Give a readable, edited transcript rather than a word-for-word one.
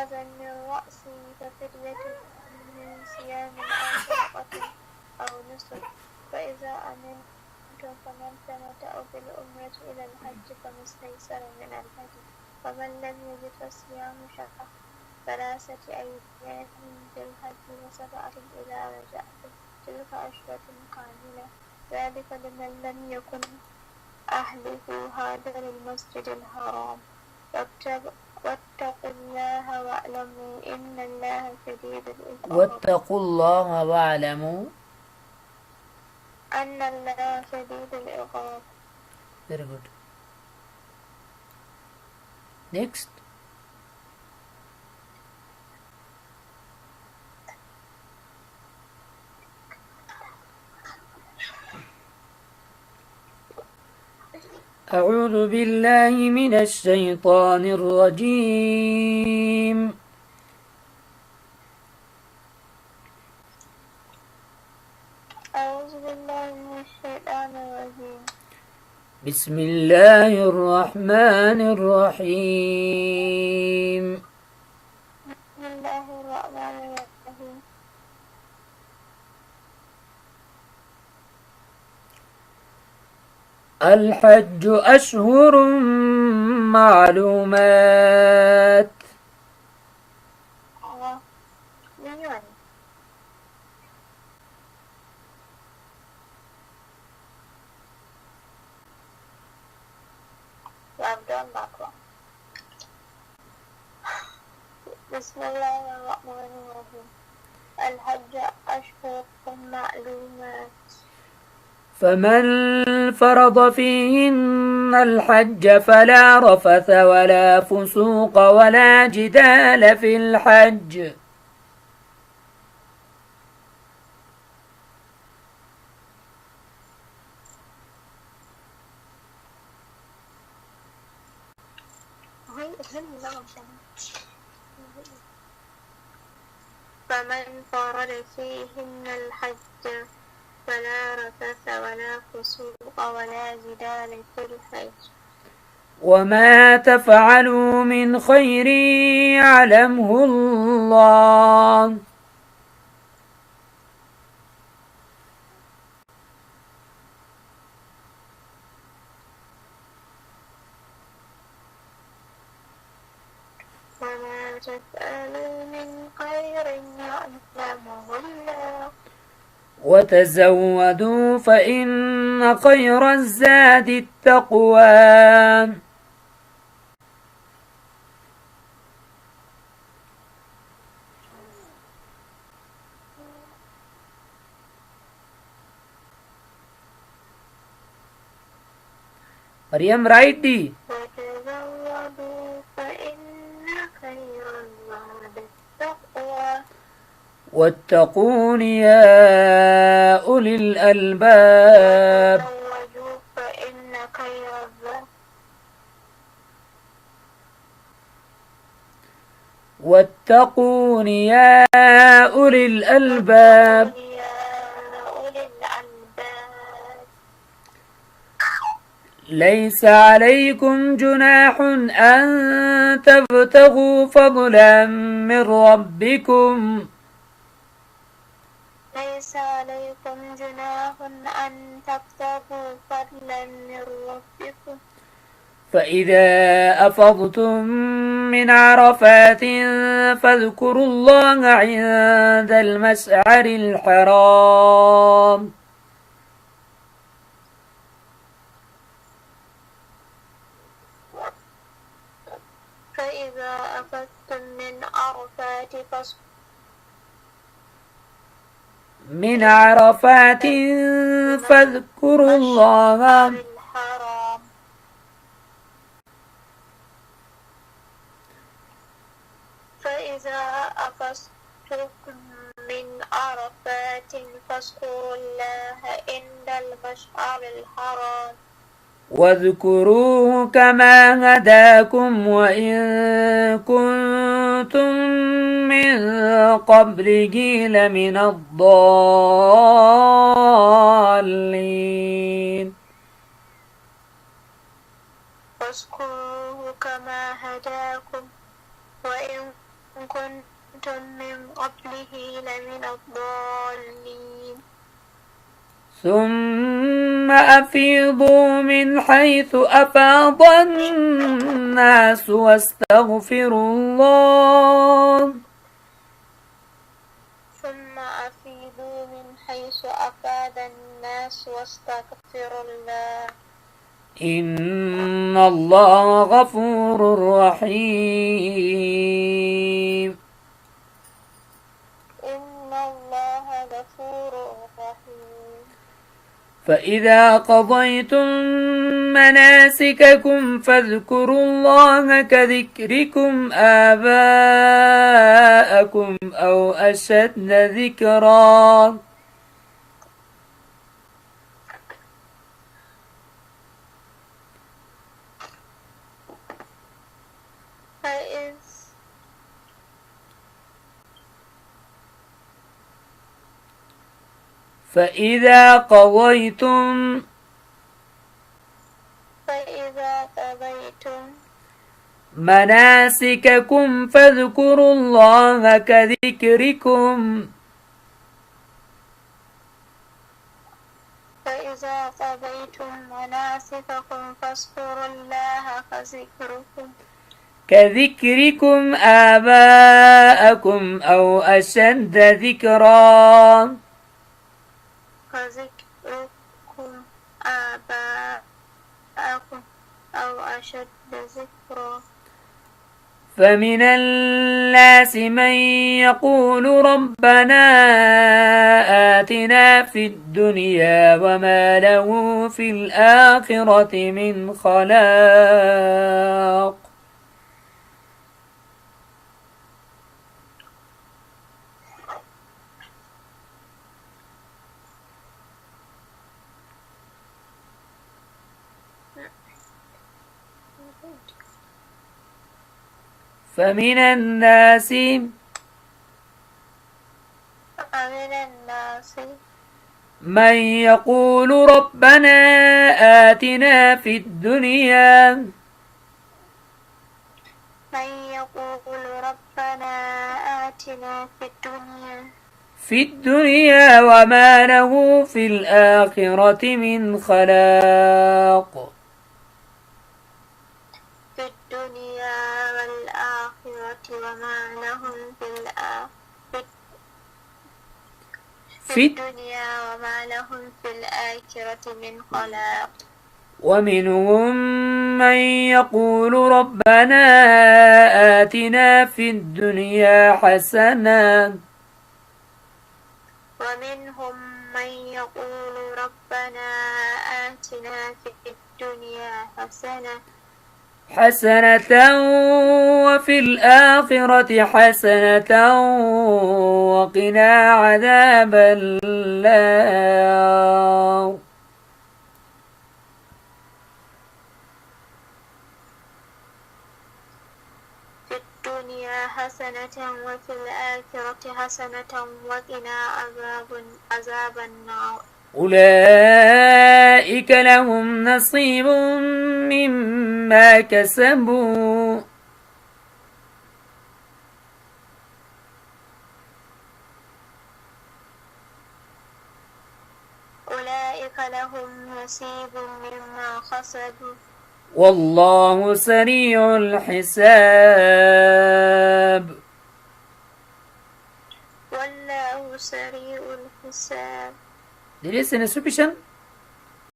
أذى من رأسه ففدية من صيام أو صدقة أو نسك. فإذا أمنتم فمن تمتع بالعمرة إلى الحج فما استيسر من الهدي، ومن لم يجد فصيام شهر 3 أيام في الحج و7 إذا رجعتم تلك 10 كاملة، ذلك لمن لم يكن أهله حاضر المسجد الحرام. واتقوا الله واعلموا إن الله شديد العقاب. واتقوا الله واعلموا أن الله شديد العقاب. Very good. Next. أعوذ بالله من الشيطان الرجيم. أعوذ بالله من الشيطان الرجيم. بسم الله الرحمن الرحيم. بسم الله الرحمن الرحيم. الحج أشهر معلومات. بسم الله الرحمن الرحيم. الحج أشهر معلومات. فمن فرض فيهن الحج فلا رفث ولا فسوق ولا جدال في الحج. فمن فرض فيهن الحج فلا رفث ولا فسوق ولا جدال في الحج. وما تفعلوا من خير يعلمه الله. وما تفعلوا من خير يعلمه الله. وتزودوا فإن خير الزاد التقوى. مريم رايت دي. وتزودوا فإن خير الزاد التقوى. واتقون يا أولي الألباب. وتزودوا فإن خير الزاد. واتقون يا أولي الألباب. ليس عليكم جناح أن تبتغوا فضلا من ربكم. ليس عليكم جناح أن تبتغوا فضلا من ربكم. فإذا أفضتم من عرفات فاذكروا الله عند المشعر الحرام. فإذا أفضتم من عرفات فاذكروا الله فإذا أفضتم من عرفات فاذكروا الله عند المشعر الحرام. واذكروه كما هداكم وإن كنتم من قبله لمن الضالين. واذكروه كما هداكم وإن كنتم من قبله لمن الضالين ثم أفيضوا من حيث أفاض الناس واستغفروا الله ثم أفيضوا من حيث أفاض الناس واستغفروا الله إن الله غفور رحيم إن الله غفور رحيم فإذا قضيتم مناسككم فاذكروا الله كذكركم آباءكم أو أشد ذكرا فإذا قضيتم مناسككم فاذكروا الله كذكركم فإذا قضيتم مناسككم فاذكروا الله كذكركم آباءكم أو أشد ذكرا كذكركم آباءكم أو أشد ذكرا فمن الناس من يقول ربنا آتنا في الدنيا وما له في الآخرة من خلاق فمن الناس من يقول ربنا آتنا في الدنيا في الدنيا وما له في الآخرة من خلاق في الدنيا والآخرة وما لهم في الدنيا وما لهم في الآخرة من خلاق ومنهم من يقول ربنا آتنا في الدنيا حسنة ومنهم من يقول ربنا آتنا في الدنيا حسنة وفي الآخرة حسنة وقنا عذاب النار في الدنيا حسنة وفي الآخرة حسنة وقنا عذاب النار أولئك لهم نصيب مما كسبوا والله سريع الحساب والله سريع الحساب. There is an insufficient